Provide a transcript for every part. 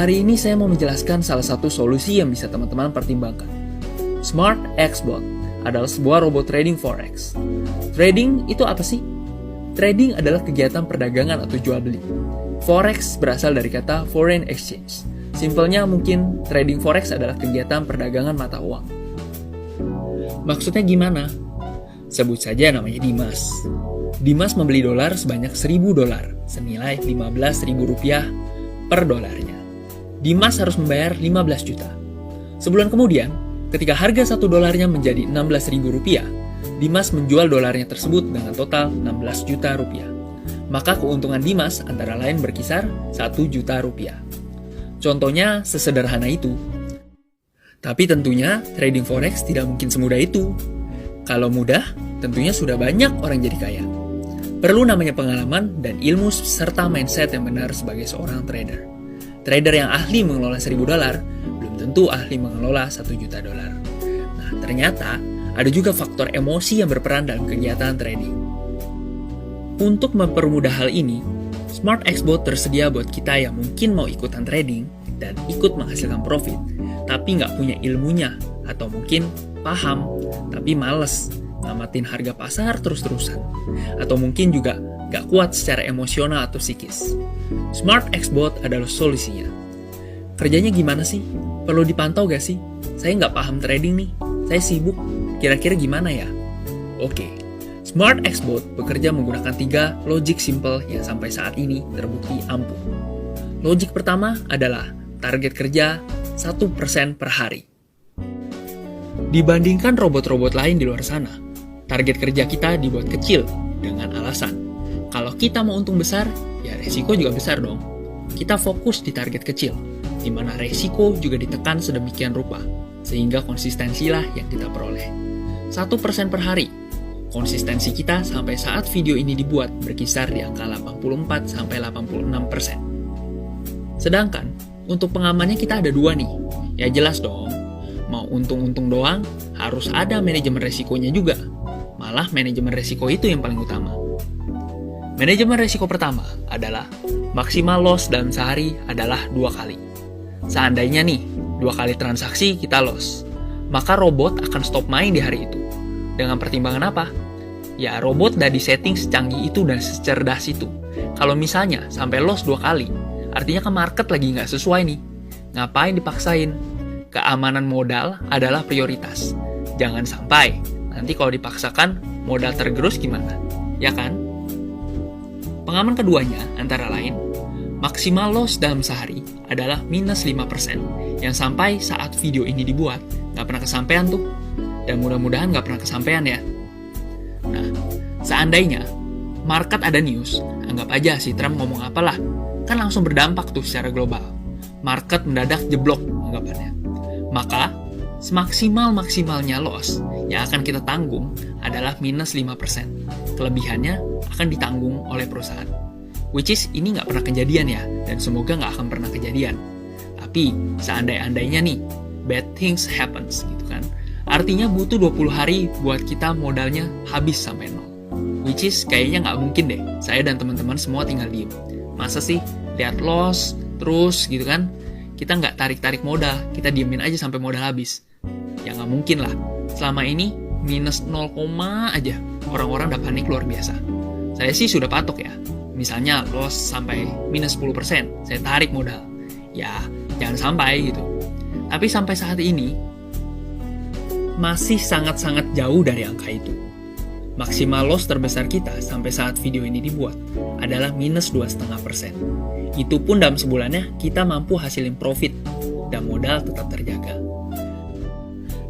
Hari ini saya mau menjelaskan salah satu solusi yang bisa teman-teman pertimbangkan. Smart Xbot adalah sebuah robot trading forex. Trading itu apa sih? Trading adalah kegiatan perdagangan atau jual beli. Forex berasal dari kata foreign exchange. Simpelnya mungkin trading forex adalah kegiatan perdagangan mata uang. Maksudnya gimana? Sebut saja namanya Dimas. Dimas membeli dolar sebanyak 1.000 dolar, senilai Rp15.000 per dolarnya. Dimas harus membayar 15 juta. Sebulan kemudian, ketika harga 1 dolarnya menjadi Rp16.000, Dimas menjual dolarnya tersebut dengan total 16 juta rupiah. Maka keuntungan Dimas antara lain berkisar 1 juta rupiah. Contohnya sesederhana itu. Tapi tentunya trading forex tidak mungkin semudah itu. Kalau mudah, tentunya sudah banyak orang jadi kaya. Perlu namanya pengalaman dan ilmu serta mindset yang benar sebagai seorang trader. Trader yang ahli mengelola 1.000 dolar belum tentu ahli mengelola 1 juta dolar. Nah, ternyata ada juga faktor emosi yang berperan dalam kegiatan trading. Untuk mempermudah hal ini, Smart Xbot tersedia buat kita yang mungkin mau ikutan trading dan ikut menghasilkan profit, tapi nggak punya ilmunya, atau mungkin paham, tapi males ngamatin harga pasar terus-terusan, atau mungkin juga nggak kuat secara emosional atau psikis. Smart Xbot adalah solusinya. Kerjanya gimana sih? Perlu dipantau gak sih? Saya nggak paham trading nih, saya sibuk, kira-kira gimana ya? Oke, Smart Xbot bekerja menggunakan 3 logic simple yang sampai saat ini terbukti ampuh. Logic pertama adalah target kerja 1% per hari. Dibandingkan robot-robot lain di luar sana, target kerja kita dibuat kecil dengan alasan, kalau kita mau untung besar, ya resiko juga besar dong. Kita fokus di target kecil, di mana resiko juga ditekan sedemikian rupa, sehingga konsistensilah yang kita peroleh. 1% per hari. Konsistensi kita sampai saat video ini dibuat berkisar di angka 84-86%. Sedangkan, untuk pengamannya kita ada 2 nih. Ya jelas dong, mau untung-untung doang, harus ada manajemen resikonya juga. Malah manajemen resiko itu yang paling utama. Manajemen resiko pertama adalah maksimal loss dalam sehari adalah 2 kali. Seandainya nih, 2 kali transaksi kita loss, maka robot akan stop main di hari itu. Dengan pertimbangan apa? Ya, robot udah disetting secanggih itu dan secerdas itu. Kalau misalnya sampai loss 2 kali, artinya ke market lagi nggak sesuai nih. Ngapain dipaksain? Keamanan modal adalah prioritas. Jangan sampai nanti kalau dipaksakan modal tergerus gimana? Ya kan? Pengaman keduanya antara lain, maksimal loss dalam sehari adalah minus 5%, yang sampai saat video ini dibuat nggak pernah kesampaian tuh. Dan mudah-mudahan nggak pernah kesampaian ya. Nah, seandainya market ada news, anggap aja si Trump ngomong apalah, kan langsung berdampak tuh secara global. Market mendadak jeblok anggapannya. Maka, semaksimal-maksimalnya loss yang akan kita tanggung adalah minus 5%. Kelebihannya akan ditanggung oleh perusahaan. Which is, ini nggak pernah kejadian ya, dan semoga nggak akan pernah kejadian. Tapi, seandai-andainya nih, bad things happens, gitu kan. Artinya butuh 20 hari buat kita modalnya habis sampai nol. Which is, kayaknya nggak mungkin deh, saya dan teman-teman semua tinggal diem. Masa sih, lihat loss, terus gitu kan, kita nggak tarik-tarik modal, kita diemin aja sampai modal habis. Ya nggak mungkin lah. Selama ini minus 0, aja orang-orang udah panik luar biasa. Saya sih sudah patok ya. Misalnya loss sampai minus 10%, saya tarik modal. Ya jangan sampai gitu. Tapi sampai saat ini masih sangat-sangat jauh dari angka itu. Maksimal loss terbesar kita sampai saat video ini dibuat adalah minus 2,5%. Itu pun dalam sebulannya kita mampu hasilin profit dan modal tetap terjaga.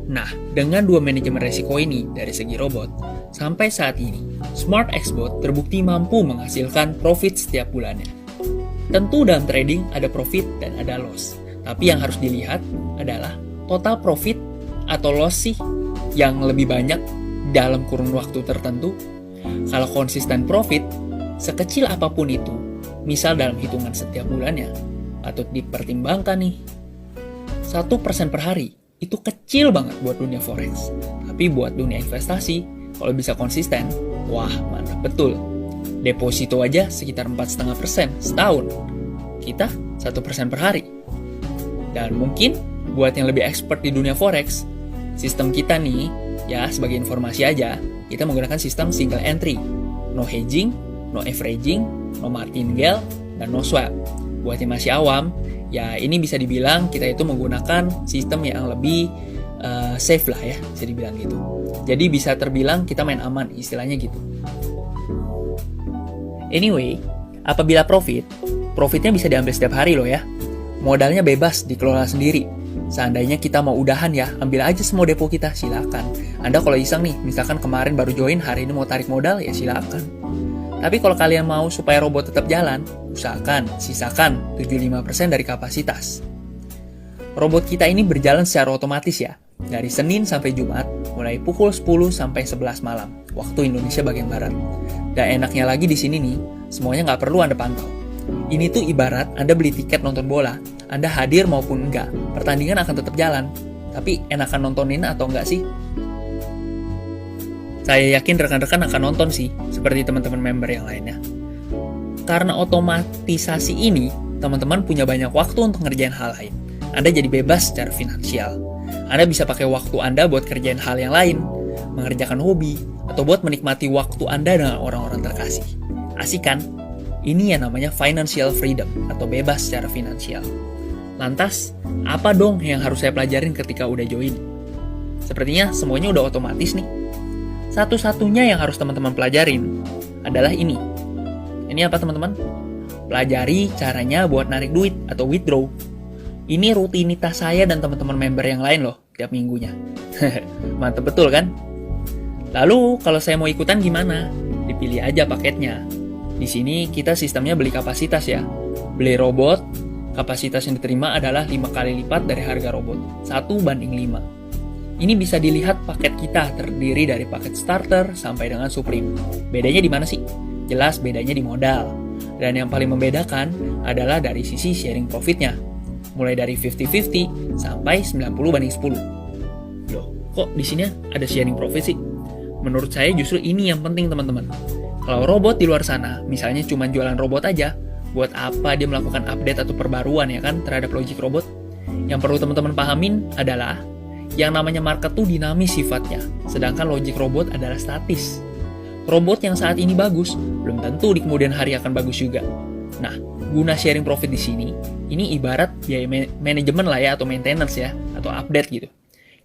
Nah, dengan 2 manajemen resiko ini dari segi robot, sampai saat ini, Smart Xbot terbukti mampu menghasilkan profit setiap bulannya. Tentu dalam trading ada profit dan ada loss, tapi yang harus dilihat adalah total profit atau loss sih yang lebih banyak dalam kurun waktu tertentu. Kalau konsisten profit, sekecil apapun itu, misal dalam hitungan setiap bulannya, patut dipertimbangkan nih. 1% per hari, itu kecil banget buat dunia forex. Tapi buat dunia investasi, kalau bisa konsisten, wah mantap betul. Deposito aja sekitar 4,5% setahun. Kita 1% per hari. Dan mungkin buat yang lebih expert di dunia forex, sistem kita nih, ya sebagai informasi aja, kita menggunakan sistem single entry. No hedging, no averaging, no martingale, dan no swap. Buat yang masih awam, ya ini bisa dibilang kita itu menggunakan sistem yang lebih safe lah ya, bisa dibilang gitu. Jadi bisa terbilang kita main aman, istilahnya gitu. Anyway, apabila profitnya bisa diambil setiap hari loh ya. Modalnya bebas, dikelola sendiri. Seandainya kita mau udahan ya, ambil aja semua depo kita, silakan. Anda kalau iseng nih, misalkan kemarin baru join, hari ini mau tarik modal, ya silakan. Tapi kalau kalian mau supaya robot tetap jalan, usahakan sisakan 75% dari kapasitas. Robot kita ini berjalan secara otomatis ya, dari Senin sampai Jumat, mulai pukul 10 sampai 11 malam, waktu Indonesia bagian Barat. Dan enaknya lagi di sini nih, semuanya nggak perlu Anda pantau. Ini tuh ibarat Anda beli tiket nonton bola, Anda hadir maupun enggak, pertandingan akan tetap jalan. Tapi enakan nontonin atau enggak sih? Saya yakin rekan-rekan akan nonton sih, seperti teman-teman member yang lainnya. Karena otomatisasi ini, teman-teman punya banyak waktu untuk ngerjain hal lain. Anda jadi bebas secara finansial. Anda bisa pakai waktu Anda buat kerjain hal yang lain, mengerjakan hobi, atau buat menikmati waktu Anda dengan orang-orang terkasih. Asik kan? Ini yang namanya financial freedom, atau bebas secara finansial. Lantas, apa dong yang harus saya pelajarin ketika udah join? Sepertinya semuanya udah otomatis nih. Satu-satunya yang harus teman-teman pelajarin adalah ini. Ini apa teman-teman? Pelajari caranya buat narik duit atau withdraw. Ini rutinitas saya dan teman-teman member yang lain loh, tiap minggunya. Mantep betul kan? Lalu, kalau saya mau ikutan gimana? Dipilih aja paketnya. Di sini kita sistemnya beli kapasitas ya. Beli robot, kapasitas yang diterima adalah 5 kali lipat dari harga robot. 1:5. Ini bisa dilihat paket kita terdiri dari paket starter sampai dengan supreme. Bedanya di mana sih? Jelas bedanya di modal. Dan yang paling membedakan adalah dari sisi sharing profitnya. Mulai dari 50-50 sampai 90:10. Loh, kok di sini ada sharing profit sih? Menurut saya justru ini yang penting teman-teman. Kalau robot di luar sana, misalnya cuma jualan robot aja, buat apa dia melakukan update atau perbaruan ya kan terhadap logic robot? Yang perlu teman-teman pahamin adalah yang namanya market tuh dinamis sifatnya, sedangkan logic robot adalah statis. Robot yang saat ini bagus, belum tentu di kemudian hari akan bagus juga. Nah, guna sharing profit di sini, ini ibarat biaya manajemen lah ya, atau maintenance ya, atau update gitu.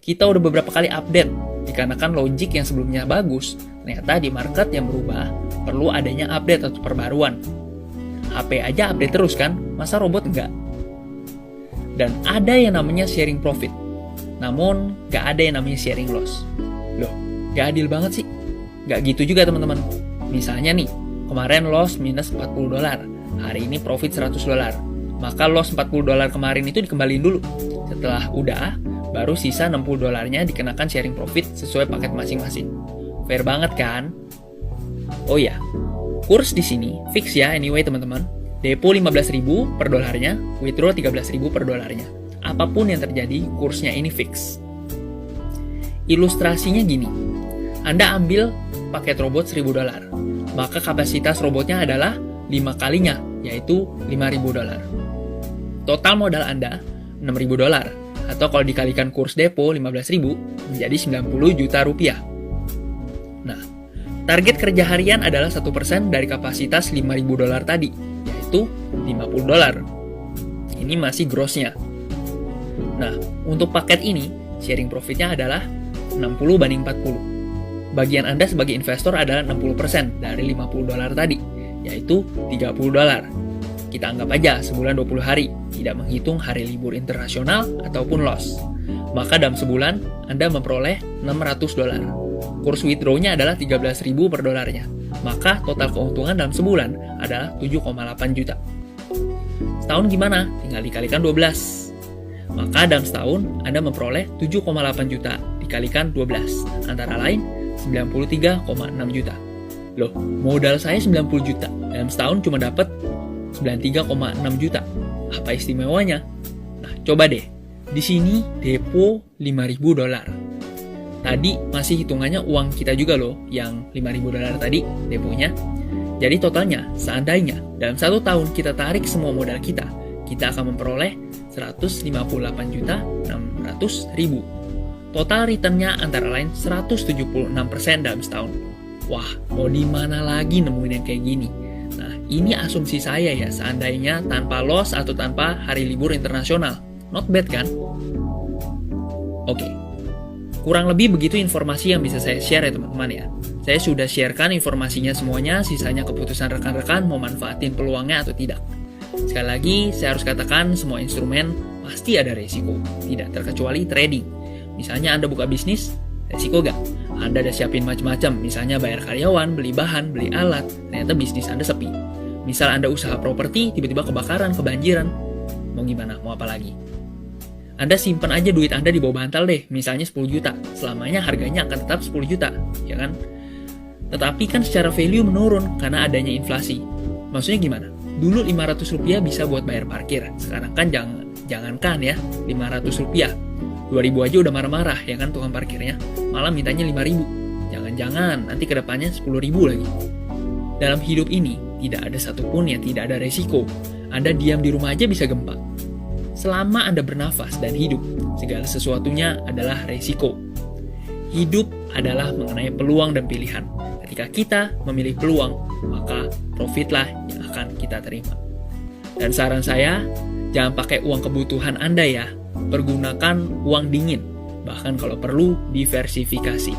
Kita udah beberapa kali update, dikarenakan logic yang sebelumnya bagus, ternyata di market yang berubah, perlu adanya update atau perbaruan. HP aja update terus kan, masa robot enggak? Dan ada yang namanya sharing profit, namun nggak ada yang namanya sharing loss. Loh, nggak adil banget sih? Nggak gitu juga teman-teman. Misalnya nih, kemarin loss minus $40, hari ini profit $100. Maka loss $40 kemarin itu dikembaliin dulu. Setelah udah, baru sisa $60-nya dikenakan sharing profit sesuai paket masing-masing. Fair banget kan? Oh ya, kurs di sini fix ya anyway teman-teman. Depo 15.000 per dolarnya, withdraw 13.000 per dolarnya. Apapun yang terjadi, kursnya ini fix. Ilustrasinya gini, Anda ambil paket robot $1.000, maka kapasitas robotnya adalah 5 kalinya, yaitu $5.000. Total modal Anda $6.000, atau kalau dikalikan kurs depo 15.000 menjadi 90 juta rupiah. Nah, target kerja harian adalah 1% dari kapasitas $5.000 tadi, yaitu $50. Ini masih grossnya. Nah, untuk paket ini, sharing profitnya adalah 60/40. Bagian Anda sebagai investor adalah 60% dari $50 tadi, yaitu $30. Kita anggap aja sebulan 20 hari, tidak menghitung hari libur internasional ataupun loss. Maka dalam sebulan, Anda memperoleh $600. Kurs withdraw-nya adalah 13.000 per dolarnya. Maka total keuntungan dalam sebulan adalah 7,8 juta. Setahun gimana? Tinggal dikalikan 12. Maka dalam setahun, Anda memperoleh 7,8 juta dikalikan 12, antara lain 93,6 juta. Loh, modal saya 90 juta, dalam setahun cuma dapat 93,6 juta. Apa istimewanya? Nah, coba deh. Di sini depo $5.000. Tadi masih hitungannya uang kita juga loh, yang $5.000 tadi deponya. Jadi totalnya, seandainya dalam 1 tahun kita tarik semua modal kita akan memperoleh 158.600.000. Total returnnya antara lain 176% dalam setahun. Wah, mau di mana lagi nemuin yang kayak gini? Nah, ini asumsi saya ya, seandainya tanpa loss atau tanpa hari libur internasional. Not bad kan? Oke, kurang lebih begitu informasi yang bisa saya share ya teman-teman ya. Saya sudah sharekan informasinya semuanya, sisanya keputusan rekan-rekan mau manfaatin peluangnya atau tidak. Sekali lagi, saya harus katakan semua instrumen pasti ada resiko, tidak terkecuali trading. Misalnya Anda buka bisnis, resiko gak? Anda udah siapin macam-macam, misalnya bayar karyawan, beli bahan, beli alat, ternyata bisnis Anda sepi. Misal Anda usaha properti, tiba-tiba kebakaran, kebanjiran. Mau gimana? Mau apa lagi? Anda simpan aja duit Anda di bawah bantal deh, misalnya 10 juta. Selamanya harganya akan tetap 10 juta, ya kan? Tetapi kan secara value menurun karena adanya inflasi. Maksudnya gimana? Dulu 500 rupiah bisa buat bayar parkir. Sekarang kan jangankan ya, 500 rupiah. 2000 aja udah marah-marah ya kan tukang parkirnya. Malah mintanya 5000. Jangan-jangan nanti kedepannya 10.000 lagi. Dalam hidup ini, tidak ada satupun yang tidak ada resiko. Anda diam di rumah aja bisa gempa. Selama Anda bernafas dan hidup, segala sesuatunya adalah resiko. Hidup adalah mengenai peluang dan pilihan. Ketika kita memilih peluang, maka profitlah yang akan kita terima. Dan saran saya, jangan pakai uang kebutuhan Anda ya. Pergunakan uang dingin. Bahkan kalau perlu, diversifikasi.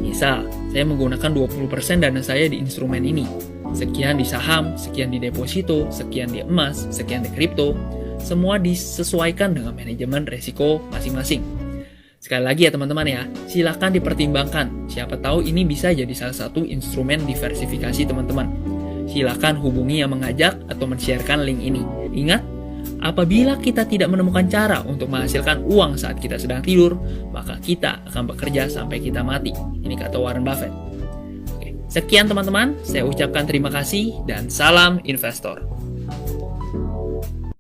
Misal, saya menggunakan 20% dana saya di instrumen ini. Sekian di saham, sekian di deposito, sekian di emas, sekian di kripto. Semua disesuaikan dengan manajemen resiko masing-masing. Sekali lagi ya teman-teman ya, silakan dipertimbangkan. Siapa tahu ini bisa jadi salah satu instrumen diversifikasi teman-teman. Silakan hubungi yang mengajak atau men-sharekan link ini. Ingat, apabila kita tidak menemukan cara untuk menghasilkan uang saat kita sedang tidur, maka kita akan bekerja sampai kita mati. Ini kata Warren Buffett. Oke, sekian teman-teman, saya ucapkan terima kasih dan salam investor.